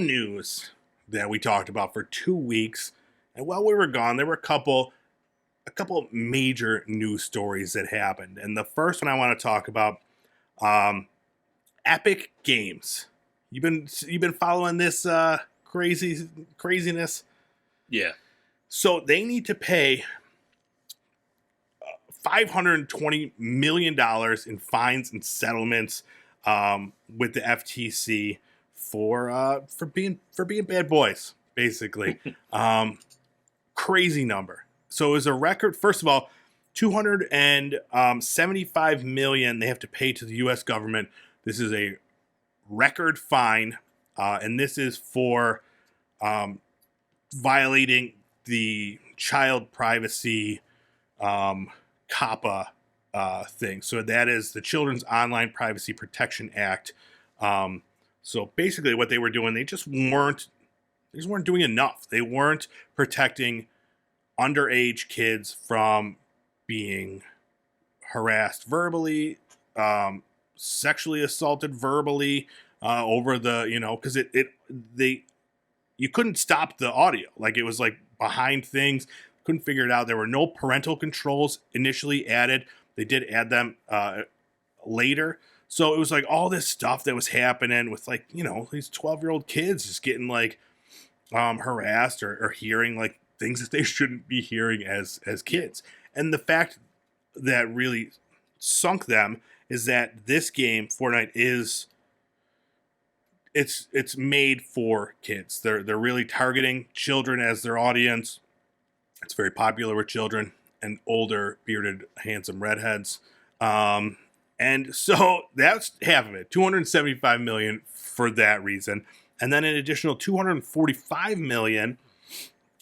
News that we talked about for 2 weeks, and while we were gone, there were a couple major news stories that happened. And the first one I want to talk about, um, Epic Games. You've been following this craziness. Yeah. So they need to pay $520 million in fines and settlements with the FTC for being bad boys, basically. Crazy number. So it was a record. First of all, 275 million they have to pay to the U.S. government. This is a record fine, and this is for violating the child privacy COPPA thing. So that is the Children's Online Privacy Protection Act. So basically, what they were doing, they just weren't doing enough. They weren't protecting underage kids from being harassed verbally, sexually assaulted verbally, over the, because you couldn't stop the audio. Like, it was like behind things, couldn't figure it out. There were no parental controls initially added. They did add them later. So it was like all this stuff that was happening with, like, these 12-year-old kids just getting like harassed or hearing like things that they shouldn't be hearing as kids. And the fact that really sunk them is that this game, Fortnite, it's made for kids. They're really targeting children as their audience. It's very popular with children and older, bearded, handsome redheads. And so that's half of it, 275 million for that reason. And then an additional 245 million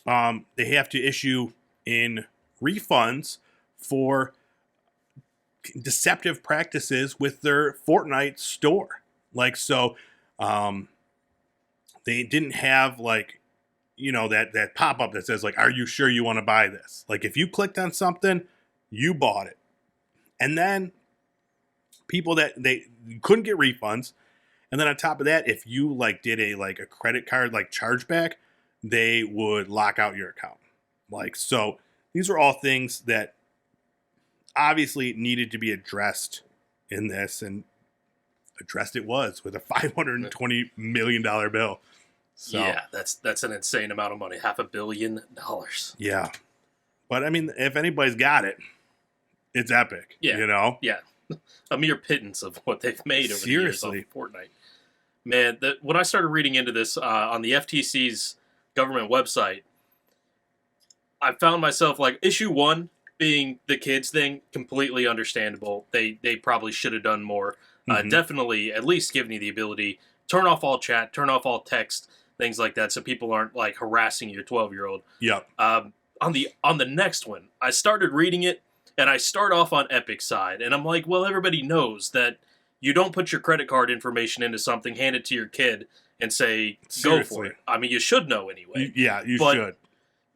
they have to issue in refunds for deceptive practices with their Fortnite store. Like, so they didn't have like, that pop-up that says like, are you sure you want to buy this? Like, if you clicked on something, you bought it. And then people that they couldn't get refunds. And then on top of that, if you like did a credit card like chargeback, they would lock out your account. Like, so these are all things that obviously needed to be addressed in this, and addressed it was with a $520 million bill. So, yeah, that's an insane amount of money. $500 million. Yeah. But I mean, if anybody's got it, it's Epic. Yeah. Yeah. A mere pittance of what they've made over the years on Fortnite. Man, when I started reading into this on the FTC's government website, I found myself like, issue 1 being the kids thing, completely understandable. They probably should have done more. Definitely at least giving you the ability, turn off all chat, turn off all text, things like that, so people aren't like harassing your 12-year-old. Yep. On the next one, I started reading it, and I start off on Epic's side, and I'm like, well, everybody knows that you don't put your credit card information into something, hand it to your kid, and say, go for it. I mean, you should know anyway. You should.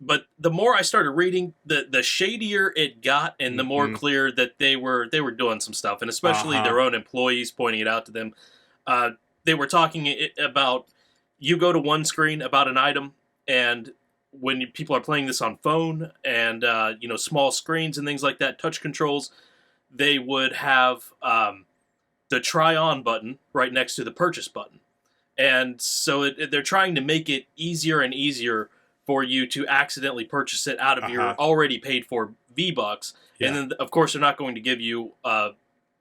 But the more I started reading, the shadier it got, and the more clear that they were doing some stuff, and especially their own employees pointing it out to them. They were talking about, you go to one screen about an item, and when people are playing this on phone and small screens and things like that, touch controls, they would have the try on button right next to the purchase button, and so they're trying to make it easier and easier for you to accidentally purchase it out of your already paid for V-Bucks. Yeah. And then, of course, they're not going to give you a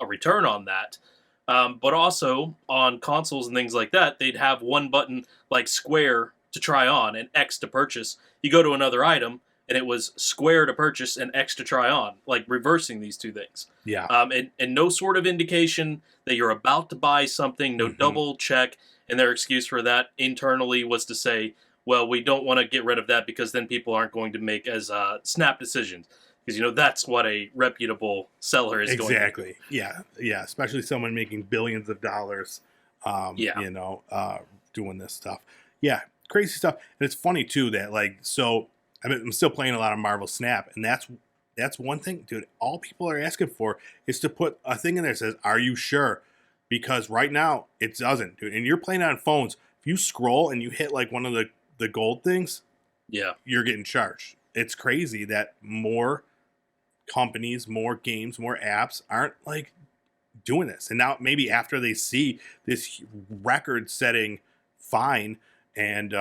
return on that. But also, on consoles and things like that, they'd have one button like square to try on and X to purchase. You go to another item, and it was square to purchase and X to try on, like reversing these two things. Yeah. And no sort of indication that you're about to buy something, no double check. And their excuse for that internally was to say, well, we don't want to get rid of that because then people aren't going to make as snap decisions. Because, that's what a reputable seller is going to do. Exactly. Yeah. Especially someone making billions of dollars, doing this stuff. Yeah. Crazy stuff. And it's funny, too, that, I'm still playing a lot of Marvel Snap. And that's one thing, dude. All people are asking for is to put a thing in there that says, are you sure? Because right now, it doesn't, dude. And you're playing on phones. if you scroll and you hit like one of the gold things, Yeah. you're getting charged. It's crazy that more companies, more games, more apps aren't like doing this. And now maybe after they see this record-setting fine and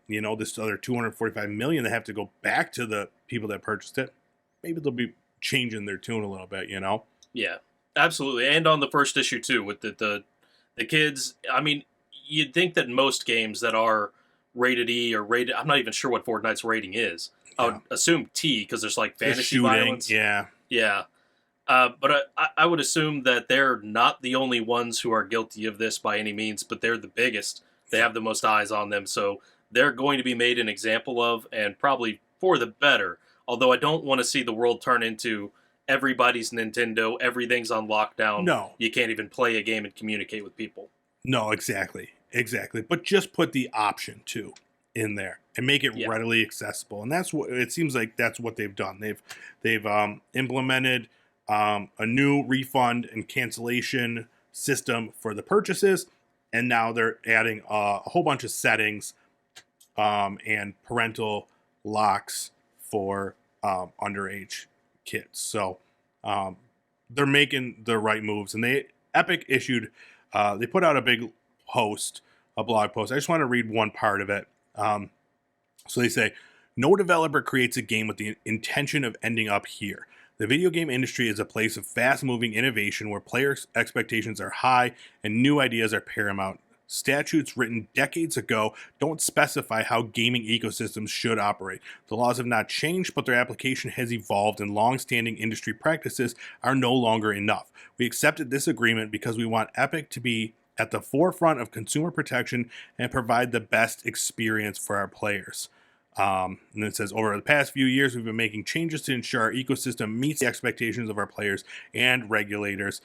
this other 245 million that have to go back to the people that purchased it, maybe they'll be changing their tune a little bit. Yeah. Absolutely. And on the first issue too, with the kids. I mean, you'd think that most games that are rated E or rated, I'm not even sure what Fortnite's rating is. I would assume T because there's like The fantasy shooting, violence. yeah. Yeah. But I would assume that they're not the only ones who are guilty of this by any means, but they're the biggest. They have the most eyes on them, so they're going to be made an example of, and probably for the better. Although I don't want to see the world turn into everybody's Nintendo, everything's on lockdown. No. You can't even play a game and communicate with people. No, exactly. But just put the option too in there and make it readily accessible. And that's what it seems like. That's what they've done. They've implemented a new refund and cancellation system for the purchases, and now they're adding a whole bunch of settings and parental locks for underage kids. So they're making the right moves, and Epic issued. They put out a big post, a blog post. I just want to read one part of it. So they say, no developer creates a game with the intention of ending up here. The video game industry is a place of fast-moving innovation where player expectations are high and new ideas are paramount. Statutes written decades ago don't specify how gaming ecosystems should operate. The laws have not changed, but their application has evolved, and long-standing industry practices are no longer enough. We accepted this agreement because we want Epic to be at the forefront of consumer protection and provide the best experience for our players. And it says, over the past few years, we've been making changes to ensure our ecosystem meets the expectations of our players and regulators,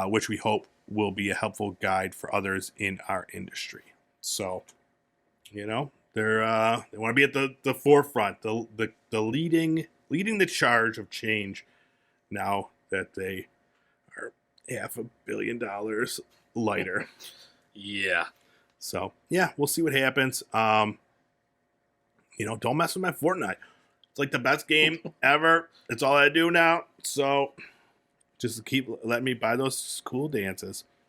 which we hope will be a helpful guide for others in our industry. So, they want to be at the forefront, the leading the charge of change. Now that they are $500 million lighter. Yeah. So yeah, we'll see what happens. Don't mess with my Fortnite. It's like the best game ever. It's all I do now. So just keep letting me buy those cool dances.